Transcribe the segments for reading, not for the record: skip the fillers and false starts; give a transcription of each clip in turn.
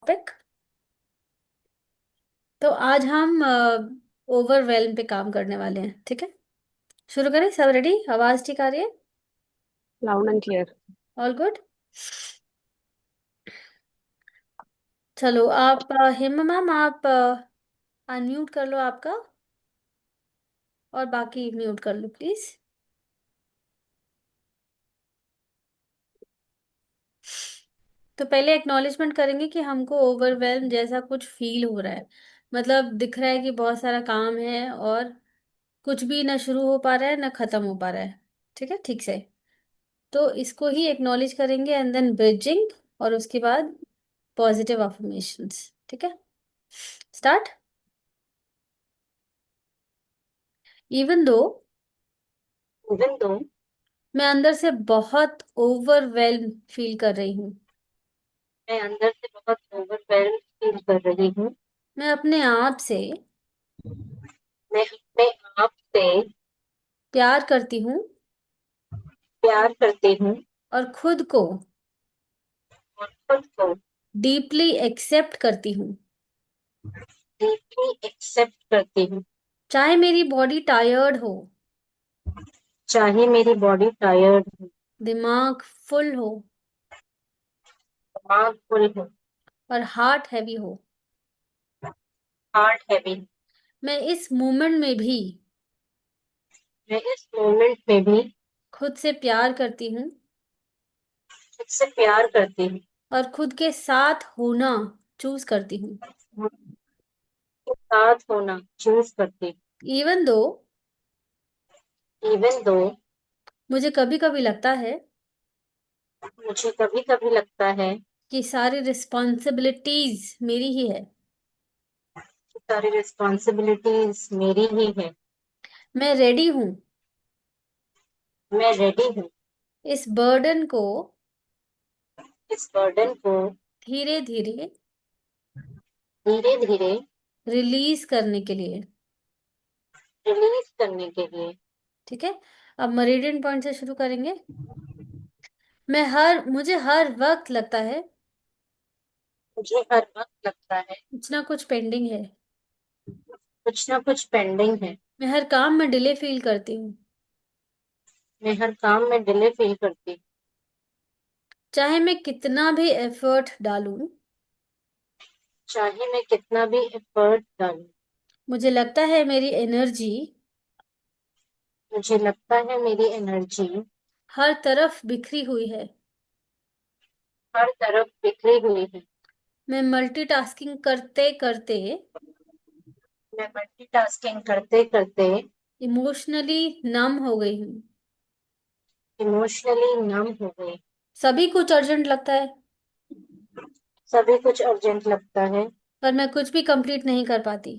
Topic. तो आज हम ओवरवेल्म पे काम करने वाले हैं, ठीक है। शुरू करें? सब रेडी? आवाज ठीक आ रही है? Loud and clear. All good. चलो आप हेमा मैम, आप अनम्यूट कर लो आपका, और बाकी म्यूट कर लो प्लीज। तो पहले एक्नॉलेजमेंट करेंगे कि हमको ओवरवेल्म जैसा कुछ फील हो रहा है। मतलब दिख रहा है कि बहुत सारा काम है और कुछ भी ना शुरू हो पा रहा है ना खत्म हो पा रहा है, ठीक है, ठीक से। तो इसको ही एक्नॉलेज करेंगे एंड देन ब्रिजिंग, और उसके बाद पॉजिटिव अफर्मेशंस, ठीक है। Start. Even though even though मैं अंदर से बहुत ओवरवेल्म फील कर रही हूँ, मैं अंदर से बहुत ओवरवेल्म फील कर रही हूँ। मैं अपने आप से मैं अपने आप से प्यार करती हूँ प्यार करती हूँ और खुद को और खुद को डीपली एक्सेप्ट करती हूँ। डीपली एक्सेप्ट करती हूँ। चाहे मेरी बॉडी टायर्ड हो, चाहे मेरी बॉडी टायर्ड हो, दिमाग फुल हो दिमाग फुल हो, और हार्ट हैवी हो, हार्ट हैवी। मैं इस मोमेंट में भी मैं इस मोमेंट में भी खुद से प्यार करती हूँ खुद से प्यार करती हूँ। और खुद के साथ होना चूज करती हूँ। के साथ होना चूज करती इवन दो हूँ। इवन दो मुझे कभी कभी लगता है मुझे कभी कभी लगता है कि सारी रिस्पॉन्सिबिलिटीज मेरी ही है। कि सारी रिस्पॉन्सिबिलिटीज मेरी ही है। मैं रेडी हूँ मैं रेडी हूँ इस बर्डन को इस बर्डन को धीरे धीरे धीरे धीरे रिलीज करने के लिए, रिलीज करने के लिए। ठीक है। अब मरीडियन पॉइंट से शुरू करेंगे। मुझे हर वक्त लगता है मुझे हर वक्त लगता है कुछ ना कुछ पेंडिंग है। कुछ ना कुछ पेंडिंग है। मैं हर काम में डिले फील करती हूँ, मैं हर काम में डिले फील करती हूँ। चाहे मैं कितना भी एफर्ट डालूं। चाहे मैं कितना भी एफर्ट डालूं। मुझे लगता है मेरी एनर्जी मुझे लगता है मेरी एनर्जी हर तरफ बिखरी हुई है। हर तरफ बिखरी हुई है। मैं मल्टीटास्किंग करते करते मैं मल्टीटास्किंग करते करते इमोशनली नम हो गई हूँ। इमोशनली नम हो गई। सभी कुछ अर्जेंट लगता है, सभी कुछ अर्जेंट लगता है, पर मैं कुछ भी कंप्लीट नहीं कर पाती।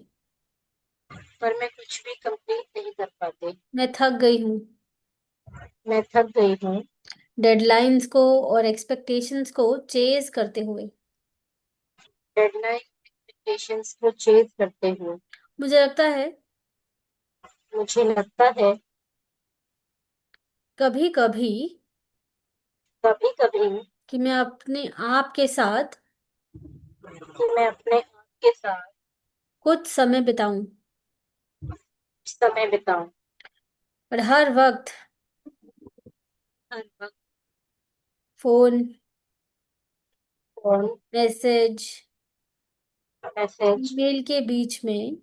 पर मैं कुछ भी कंप्लीट नहीं कर पाती। मैं थक गई हूँ मैं थक गई हूँ डेडलाइंस को और एक्सपेक्टेशंस को चेज करते हुए। डेडलाइन एक्सपेक्टेशंस को चेज करते हुए। मुझे लगता है मुझे लगता है कभी कभी कभी कभी कि मैं अपने आप के साथ कि मैं अपने आप के साथ कुछ समय बिताऊं, समय बिताऊं। पर हर वक्त हर वक्त phone, phone, message, message, email के बीच में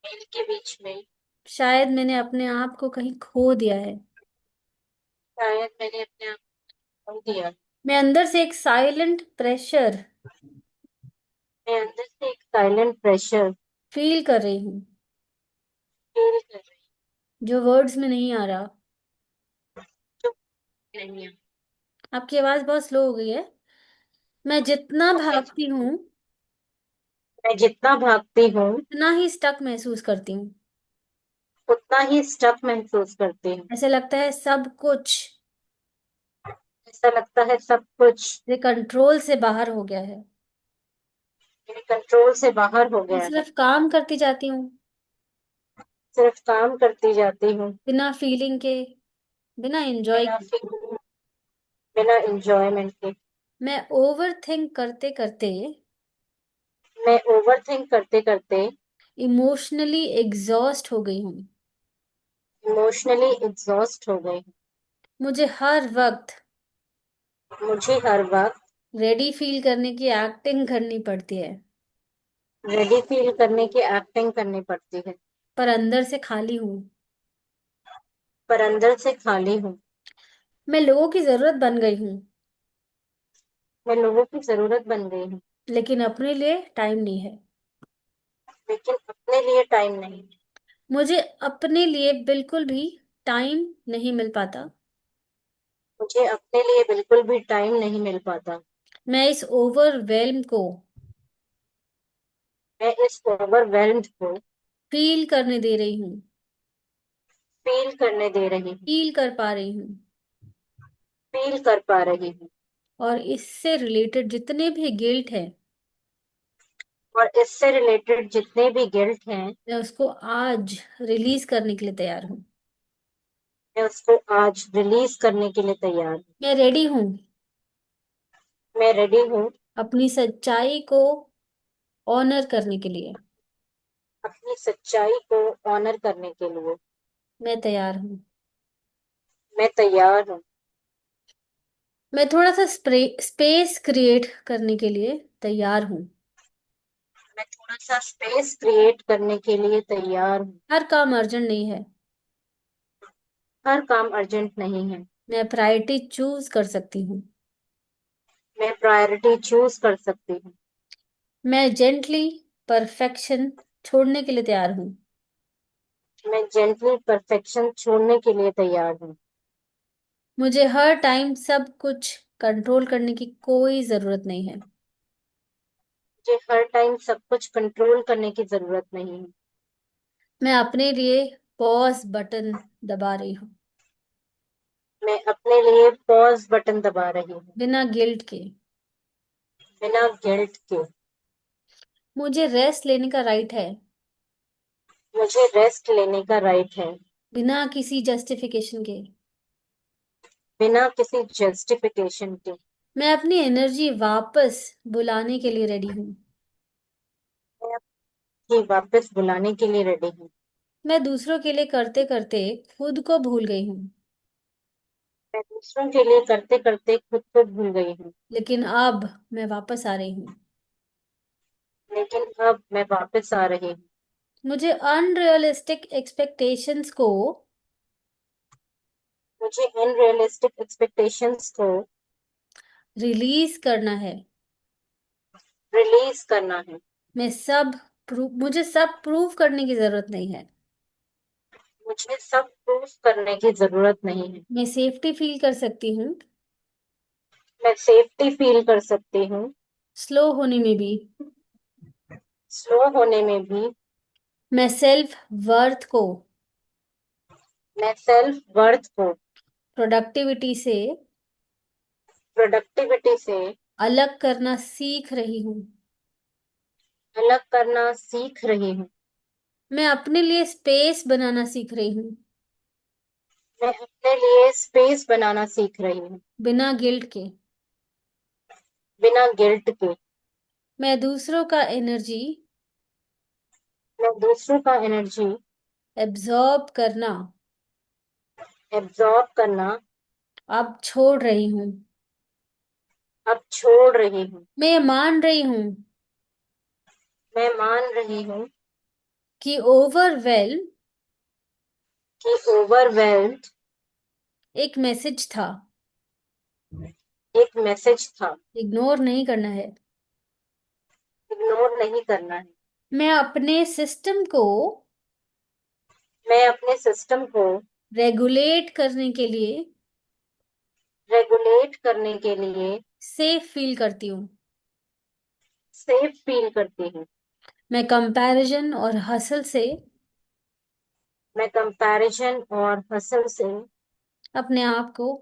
मेल के बीच में शायद मैंने अपने आप को कहीं खो दिया है। शायद मैंने अपने आप को खो दिया। मैं अंदर से एक साइलेंट प्रेशर मैं अंदर से एक साइलेंट प्रेशर फील कर रही हूँ, फील कर रही जो वर्ड्स में नहीं आ रहा। हूँ जो नहीं है। आपकी आवाज बहुत स्लो हो गई है। मैं जितना मैं भागती हूँ मैं जितना भागती हूँ उतना ही स्टक महसूस करती हूँ। उतना ही स्टक महसूस करती हूँ। ऐसे लगता है सब कुछ ऐसा लगता है सब कुछ मेरे कंट्रोल से बाहर हो गया है। मेरे कंट्रोल से बाहर हो मैं गया है। सिर्फ काम करती जाती हूँ, सिर्फ काम करती जाती हूँ, बिना फीलिंग के, बिना एंजॉय बिना के। बिना एंजॉयमेंट के। मैं ओवर थिंक करते करते मैं ओवरथिंक करते करते इमोशनली एग्जॉस्ट हो गई हूँ। इमोशनली एग्जॉस्ट हो गई। मुझे हर वक्त मुझे हर वक्त रेडी फील करने की एक्टिंग करनी पड़ती है, रेडी फील करने की एक्टिंग करनी पड़ती है, पर अंदर से खाली हूँ। पर अंदर से खाली हूँ। मैं लोगों की जरूरत बन गई हूँ, मैं लोगों की जरूरत बन गई हूँ, लेकिन अपने लिए टाइम नहीं है। लेकिन अपने लिए टाइम नहीं। मुझे अपने लिए बिल्कुल भी टाइम नहीं मिल पाता। मुझे अपने लिए बिल्कुल भी टाइम नहीं मिल पाता। मैं इस ओवरवेल्म को मैं इस ओवरवेल्म्ड को फील करने दे रही हूँ, फील करने दे रही हूँ, फील कर पा रही हूँ। फील कर पा रही हूँ। और इससे रिलेटेड जितने भी गिल्ट है, और इससे रिलेटेड जितने भी गिल्ट हैं, मैं उसको आज रिलीज करने के लिए तैयार हूँ। मैं उसको आज रिलीज करने के लिए तैयार हूँ। मैं रेडी हूँ मैं रेडी हूँ अपनी सच्चाई को ऑनर करने के लिए। अपनी सच्चाई को ऑनर करने के लिए। मैं तैयार हूँ। मैं तैयार हूँ। मैं थोड़ा सा स्पेस क्रिएट करने के लिए तैयार हूँ। मैं थोड़ा सा स्पेस क्रिएट करने के लिए तैयार हूँ। हर काम अर्जेंट नहीं है। हर काम अर्जेंट नहीं है। मैं प्रायोरिटी चूज कर सकती हूँ। मैं प्रायोरिटी चूज कर सकती हूँ। मैं जेंटली परफेक्शन छोड़ने के लिए तैयार हूँ। मैं जेंटली परफेक्शन छोड़ने के लिए तैयार हूँ। मुझे हर टाइम सब कुछ कंट्रोल करने की कोई जरूरत नहीं है। मुझे हर टाइम सब कुछ कंट्रोल करने की जरूरत नहीं है। मैं अपने लिए पॉज बटन दबा रही हूँ, मैं अपने लिए पॉज बटन दबा रही हूँ, बिना गिल्ट के। बिना गिल्ट के। मुझे रेस्ट लेने का राइट है, मुझे रेस्ट लेने का राइट है, बिना किसी जस्टिफिकेशन के। बिना किसी जस्टिफिकेशन के। मैं अपनी एनर्जी वापस बुलाने के लिए रेडी हूँ। मैं आपकी वापस बुलाने के लिए रेडी हूँ। मैं दूसरों के लिए करते करते खुद को भूल गई हूँ, मैं दूसरों के लिए करते करते खुद को भूल गई हूँ, लेकिन अब मैं वापस आ रही हूँ। लेकिन अब मैं वापस आ रही हूँ। मुझे अनरियलिस्टिक एक्सपेक्टेशंस को मुझे अनरियलिस्टिक एक्सपेक्टेशंस को रिलीज करना है। रिलीज करना है। मुझे सब प्रूव करने की जरूरत नहीं है। मुझे सब प्रूफ करने की जरूरत नहीं है। मैं सेफ्टी फील कर सकती हूँ, मैं सेफ्टी फील कर सकती हूँ, स्लो होने में भी। स्लो होने में भी। मैं सेल्फ वर्थ को मैं सेल्फ वर्थ को प्रोडक्टिविटी से प्रोडक्टिविटी से अलग करना सीख रही हूँ। अलग करना सीख रही हूँ। मैं अपने लिए स्पेस बनाना सीख रही हूँ, मैं अपने लिए स्पेस बनाना सीख रही हूँ, बिना गिल्ट के। बिना गिल्ट के। मैं दूसरों का एनर्जी मैं दूसरों का एनर्जी एब्जॉर्ब करना एब्जॉर्ब करना अब छोड़ रही हूँ। अब छोड़ रही हूँ। मैं ये मान रही हूँ मैं मान रही हूँ कि ओवरवेल्म कि ओवरवेल्ड एक मैसेज था, एक मैसेज था। इग्नोर नहीं करना है। इग्नोर नहीं करना है। मैं अपने सिस्टम को मैं अपने सिस्टम को रेगुलेट करने के लिए रेगुलेट करने के लिए सेफ फील करती हूँ। सेफ फील करती हूँ। मैं कंपैरिजन और हसल से मैं कंपैरिजन और हसल से अपने आप को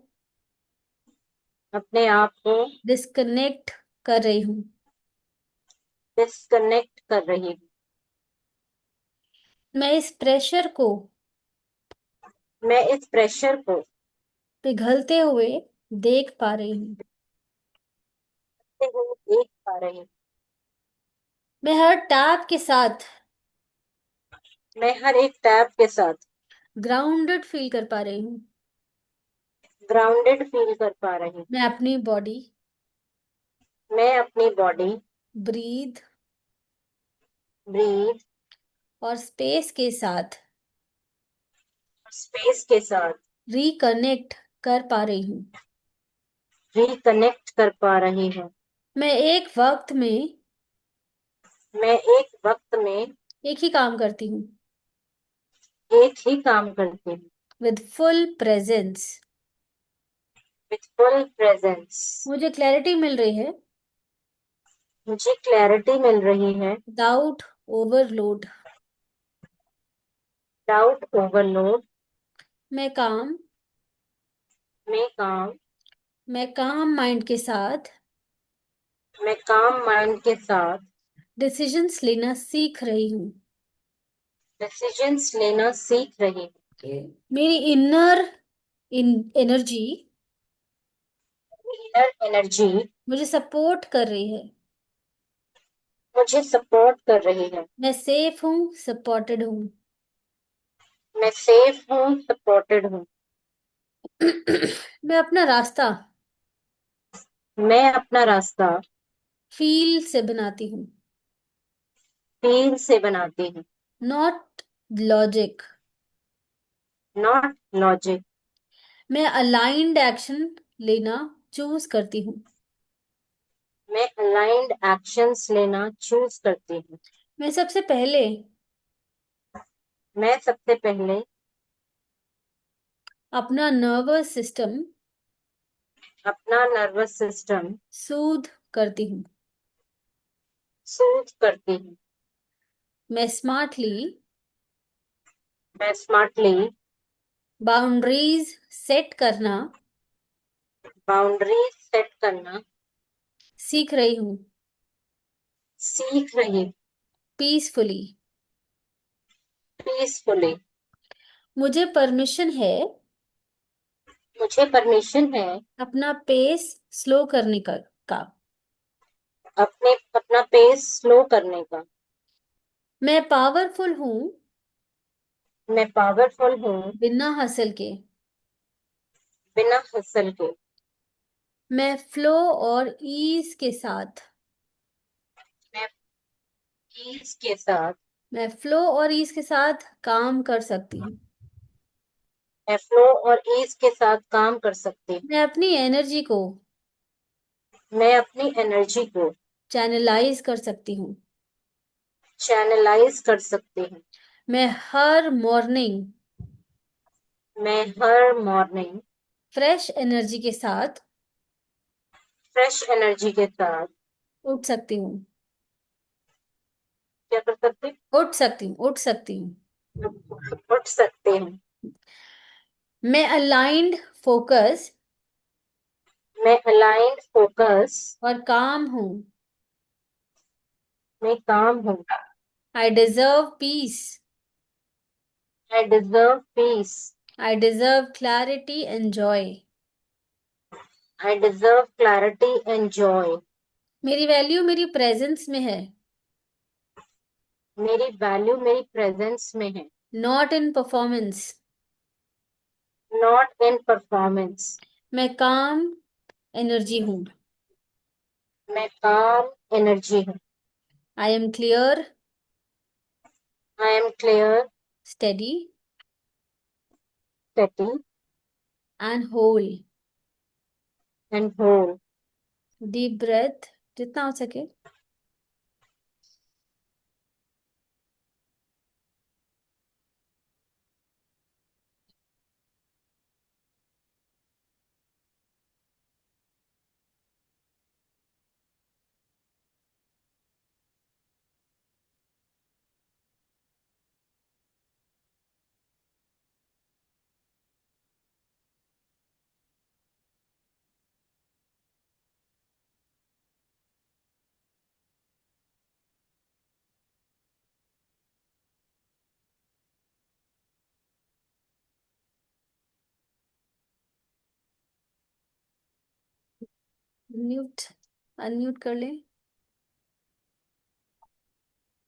अपने आप को डिस्कनेक्ट कर रही हूँ। डिस्कनेक्ट कर रही हूँ। मैं इस प्रेशर को मैं इस प्रेशर को पिघलते हुए देख पा रही हूँ। से हूँ देख पा रही हूँ। मैं हर टैप के साथ मैं हर एक टैब के साथ ग्राउंडेड फील कर पा रही हूँ। ग्राउंडेड फील कर पा रही हूँ। मैं अपनी बॉडी, मैं अपनी बॉडी, ब्रीथ ब्रीथ और स्पेस के साथ और स्पेस के साथ रिकनेक्ट कर पा रही हूँ। रिकनेक्ट कर पा रही हूँ। मैं एक वक्त में मैं एक वक्त में एक ही काम करती हूँ, एक ही काम करती हूँ। With full presence. With full presence. मुझे क्लैरिटी मिल रही है मुझे क्लैरिटी मिल रही है। Without overload. Doubt overload. मैं काम मैं काम मैं काम माइंड के साथ मैं काम माइंड के साथ डिसीजंस लेना सीख रही हूँ। डिसीजंस लेना सीख रही हूँ। मेरी इनर एनर्जी इनर एनर्जी मुझे सपोर्ट कर रही है। मुझे सपोर्ट कर रही है। मैं सेफ हूँ, सपोर्टेड हूँ। मैं सेफ हूँ, सपोर्टेड हूँ। मैं अपना रास्ता मैं अपना रास्ता फील से बनाती हूँ, फील से बनाती हूँ, नॉट लॉजिक। Not logic. मैं अलाइंड एक्शन लेना चूज करती हूँ। मैं अलाइंड एक्शंस लेना चूज करती हूँ। मैं सबसे पहले मैं सबसे पहले अपना नर्वस सिस्टम अपना नर्वस सिस्टम सूद करती हूँ। सूथ करती हूँ। मैं स्मार्टली मैं स्मार्टली बाउंड्रीज सेट करना बाउंड्री सेट करना सीख रही हूँ, सीख रही पीसफुली। पीसफुली। मुझे परमिशन है मुझे परमिशन है अपना पेस स्लो करने का। अपना पेस स्लो करने का। मैं पावरफुल हूँ मैं पावरफुल हूँ बिना हसल के। बिना हसल के। मैं फ्लो और ईज के साथ मैं ईज के साथ मैं फ्लो और ईज के साथ काम कर सकती हूँ। मैं फ्लो और ईज के साथ काम कर सकती हूँ। मैं अपनी एनर्जी को मैं अपनी एनर्जी को चैनलाइज कर सकती हूँ। चैनलाइज कर सकती हूँ। मैं हर मॉर्निंग मैं हर मॉर्निंग फ्रेश एनर्जी के साथ फ्रेश एनर्जी के साथ उठ सकती हूँ। क्या कर सकती उठ सकती हूँ। हूँ? उठ सकते हैं। मैं अलाइंड, फोकस मैं अलाइंड, फोकस और काम हूँ। में काम हूँ। I deserve peace. I deserve peace. I deserve clarity and joy. I deserve clarity and joy. मेरी वैल्यू मेरी प्रेजेंस में है, मेरी वैल्यू मेरी प्रेजेंस में है, not in performance. Not in performance. मैं काम एनर्जी हूँ। मैं काम एनर्जी हूँ। I am clear, I am clear, steady steady and whole. And whole. Deep breath जितना हो सके। म्यूट। अनम्यूट कर ले।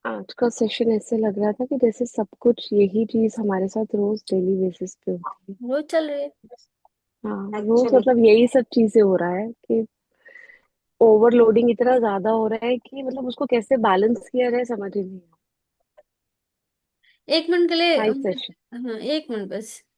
आज का सेशन ऐसे लग रहा था कि जैसे सब कुछ यही चीज हमारे साथ रोज डेली बेसिस पे होती है। रोज चल रही है। हाँ, रोज एक्चुअली मतलब यही सब चीजें हो रहा है कि ओवरलोडिंग इतना ज्यादा हो रहा है कि मतलब उसको कैसे बैलेंस किया जाए समझ ही नहीं एक मिनट के लिए आता। Nice session. हाँ, एक मिनट बस।